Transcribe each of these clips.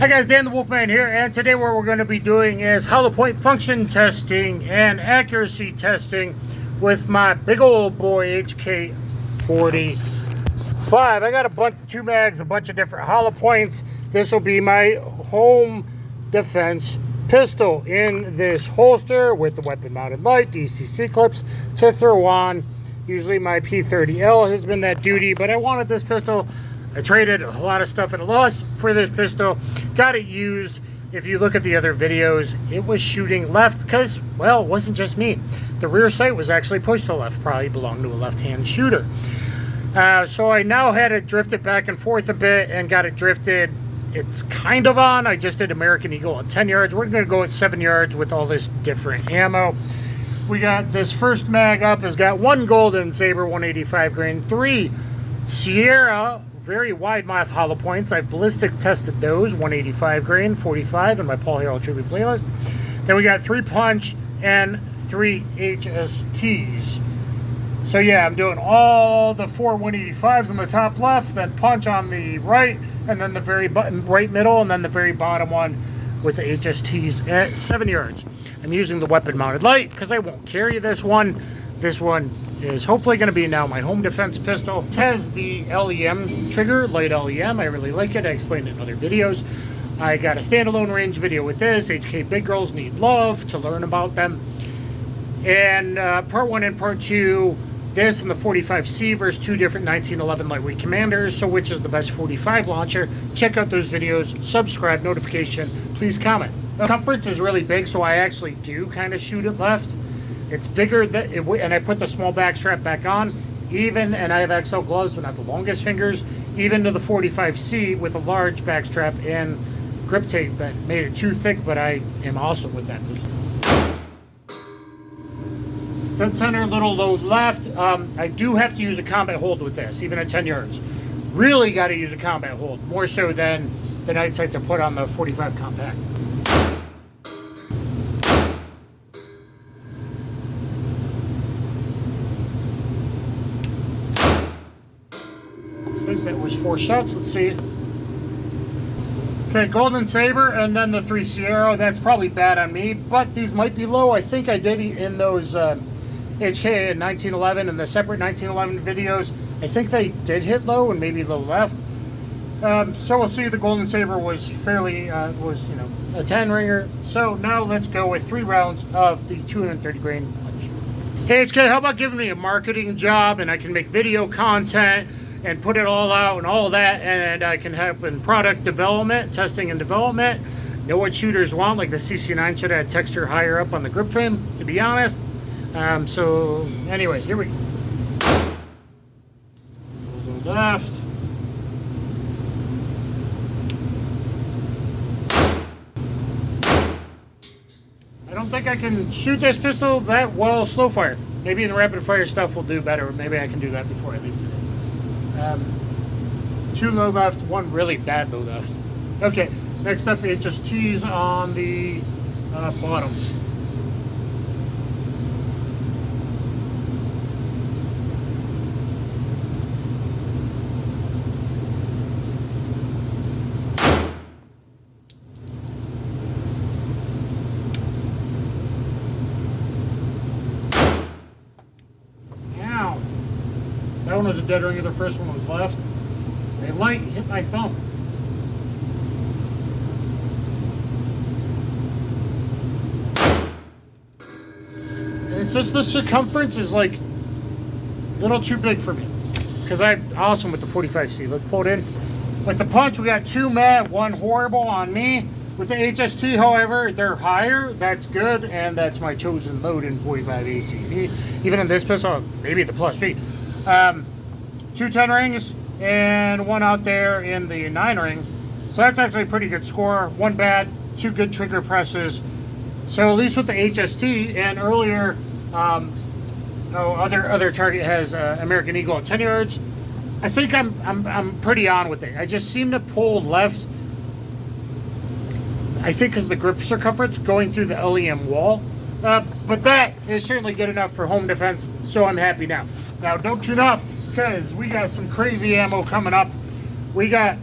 Hi guys, Dan the Wolfman here, and today what we're going to be doing is Hollowpoint function testing and accuracy testing with my big old boy Hk45. I got two mags, a bunch of different Hollowpoints. This will be my home defense pistol in this holster with the weapon mounted light, DCC clips to throw on. Usually my P30L has been that duty, but I wanted this pistol. I traded a lot of stuff at a loss for this pistol. Got it used. If you look at the other videos, it was shooting left because, well, it wasn't just me. The rear sight was actually pushed to left. Probably belonged to a left-hand shooter. So I now had it drifted back and forth a bit and got it drifted. It's kind of on. I just did American Eagle at 10 yards. We're going to go at 7 yards with all this different ammo. We got this first mag up. Has got one Golden Saber 185 grain, 3 Sierra very wide mouth Hollowpoints. I've ballistic tested those, 185 grain, 45 in my Paul Harrell tribute playlist. Then we got 3 punch and 3 HSTs. So yeah, I'm doing all the 4 185s on the top left, then punch on the right, and then the very right middle, and then the very bottom one with the HSTs at 7 yards. I'm using the weapon mounted light because I won't carry this one. This one is hopefully going to be now my home defense pistol. It has the LEM trigger, light LEM. I really like it. I explained it in other videos. I got a standalone range video with this. HK Big Girls Need Love to learn about them. And part 1 and part 2, this and the 45C versus 2 different 1911 lightweight commanders. So which is the best 45 launcher? Check out those videos. Subscribe, notification. Please comment. The circumference is really big, so I actually do kind of shoot it left. It's bigger, and I put the small back strap back on, even, and I have XL gloves, but not the longest fingers, even to the 45C with a large back strap and grip tape that made it too thick, but I am awesome with that. Dead center, little load left. I do have to use a combat hold with this, even at 10 yards. Really got to use a combat hold, more so than the night sights I put on the 45 compact. I think that was 4 shots. Let's see. Okay, Golden Saber and then the 3 Sierra. That's probably bad on me, but these might be low. I think I did in those HK in 1911 and the separate 1911 videos. I think they did hit low and maybe low left. So we'll see. The Golden Saber was fairly, a 10 ringer. So now let's go with 3 rounds of the 230 grain punch. Hey HK, how about giving me a marketing job and I can make video content and put it all out and all that, and I can help in product development, testing and development. Know what shooters want, like the CC9 should have had texture higher up on the grip frame, to be honest. So anyway, here we go. We'll go left. I don't think I can shoot this pistol that well slow fire. Maybe in the rapid fire stuff will do better. Maybe I can do that before I leave today. 2 low left, 1 really bad low left. Okay, next up HSTs on the bottom. That one was a dead ringer, the first one was left. A light hit my thumb. It's just the circumference is like a little too big for me. Because I'm awesome with the 45C. Let's pull it in. With the punch, we got 2 mad, 1 horrible on me. With the HST, however, they're higher. That's good, and that's my chosen load in 45 ACP. Even in this pistol, maybe the plus B. 2 10 rings and 1 out there in the 9 ring. So that's actually a pretty good score. 1 bad, 2 good trigger presses. So at least with the HST, and earlier, other target has American Eagle at 10 yards. I think I'm pretty on with it. I just seem to pull left. I think because the grip circumference going through the LEM wall. But that is certainly good enough for home defense, so I'm happy now. Now, don't tune off, because we got some crazy ammo coming up. We got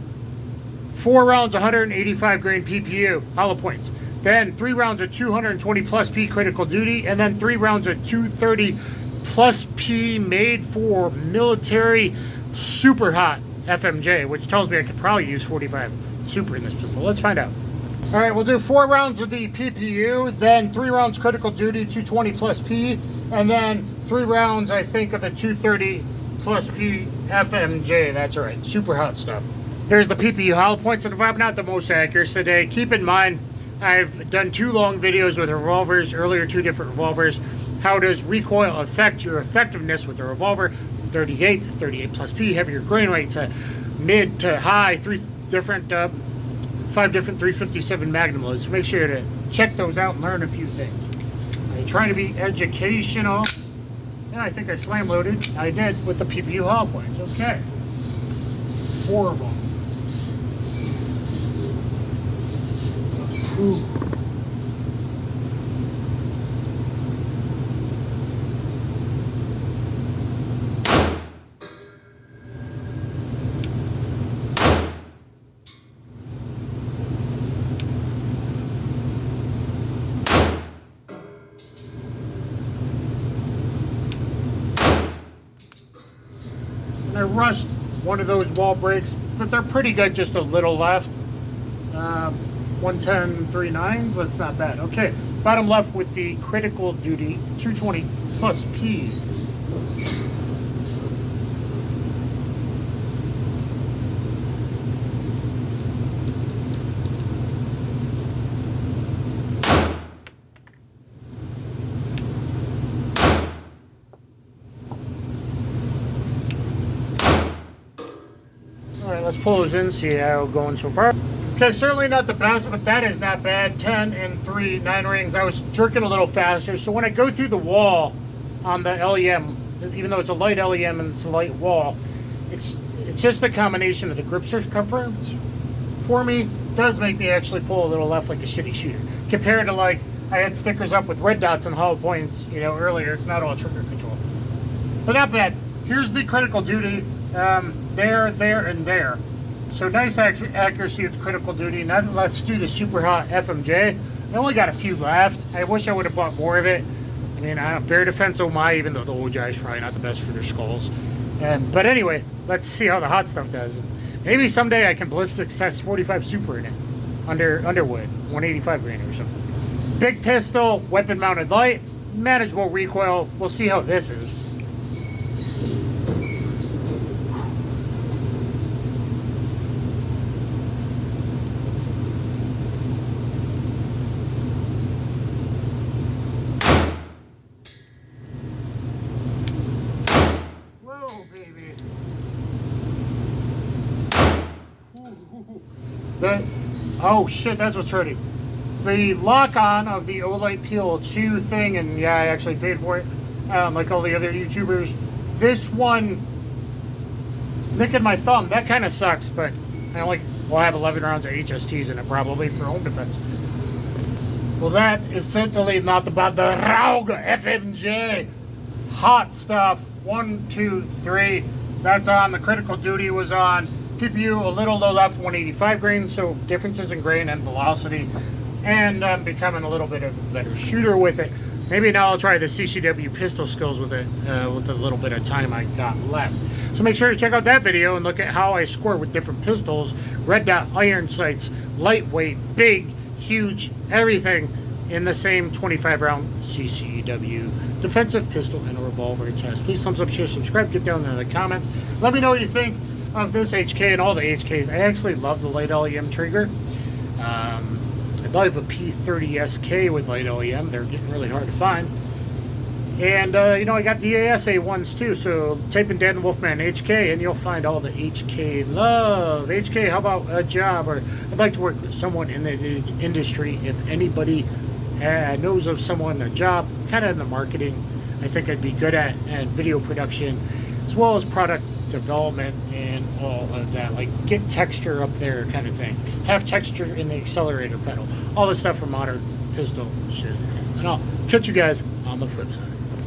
4 rounds 185 grain PPU, Hollowpoints. Then 3 rounds of 220 plus P critical duty, and then 3 rounds of 230 plus P made for military super hot FMJ, which tells me I could probably use 45 super in this pistol. Let's find out. All right, we'll do 4 rounds of the PPU, then 3 rounds critical duty, 220 plus P, and then 3 rounds, I think, of the 230 plus P FMJ. That's right, super hot stuff. There's the PPU Hollowpoints, and if I'm not the most accurate today, keep in mind, I've done 2 long videos with revolvers, earlier 2 different revolvers. How does recoil affect your effectiveness with the revolver? 38 plus P, heavier grain rate to mid to high, 5 different 357 Magnum loads. So make sure to check those out and learn a few things. I'm trying to be educational. Yeah, I think I slam loaded. I did with the PPU Hollowpoints. Okay. 4 of them. Ooh. I rushed one of those wall breaks, but they're pretty good, just a little left. 110 3/9s, that's not bad. Okay, bottom left with the critical duty 220 plus P. Alright, let's pull those in, see how it's going so far. Okay, certainly not the best, but that is not bad. 10 and 3 9 rings. I was jerking a little faster, so when I go through the wall on the LEM, even though it's a light LEM and it's a light wall, it's just the combination of the grip circumference for me does make me actually pull a little left like a shitty shooter. Compared to, like, I had stickers up with red dots and Hollowpoints, you know, earlier. It's not all trigger control. But not bad. Here's the critical duty. There, and there. So nice accuracy with critical duty. Now let's do the super hot FMJ. I only got a few left. I wish I would have bought more of it. I mean, Bear Defense oh my, even though the OJ is probably not the best for their skulls. But anyway, let's see how the hot stuff does. Maybe someday I can ballistics test 45 super in it. Underwood, 185 grain or something. Big pistol, weapon mounted light, manageable recoil. We'll see how this is. Oh shit, that's what's hurting. The lock-on of the Olight PL2 thing, and yeah, I actually paid for it, like all the other YouTubers. This one, nicking my thumb, that kind of sucks, but I only will have 11 rounds of HSTs in it probably for home defense. Well, that is certainly not about the Rogue FMJ. Hot stuff, 1, 2, 3. That's on, the critical duty was on. PPU a little low left, 185 grain, so differences in grain and velocity, and I'm becoming a little bit of a better shooter with it. Maybe now I'll try the CCW pistol skills with it with the little bit of time I got left. So make sure to check out that video and look at how I score with different pistols, red dot, iron sights, lightweight, big, huge, everything in the same 25 round CCW defensive pistol and revolver test. Please thumbs up, share, subscribe, get down in the comments. Let me know what you think of this HK and all the HKs. I actually love the light LEM trigger. I love a P30 SK with light LEM. They're getting really hard to find. And, you know, I got the ASA ones too, so type in Dan the Wolfman HK and you'll find all the HK love. HK, how about a job? Or I'd like to work with someone in the industry. If anybody knows of someone, a job, kind of in the marketing, I think I'd be good at, and video production, as well as product development and all of that, like get texture up there kind of thing, have texture in the accelerator pedal, all the stuff for modern pistol shit. And I'll catch you guys on the flip side.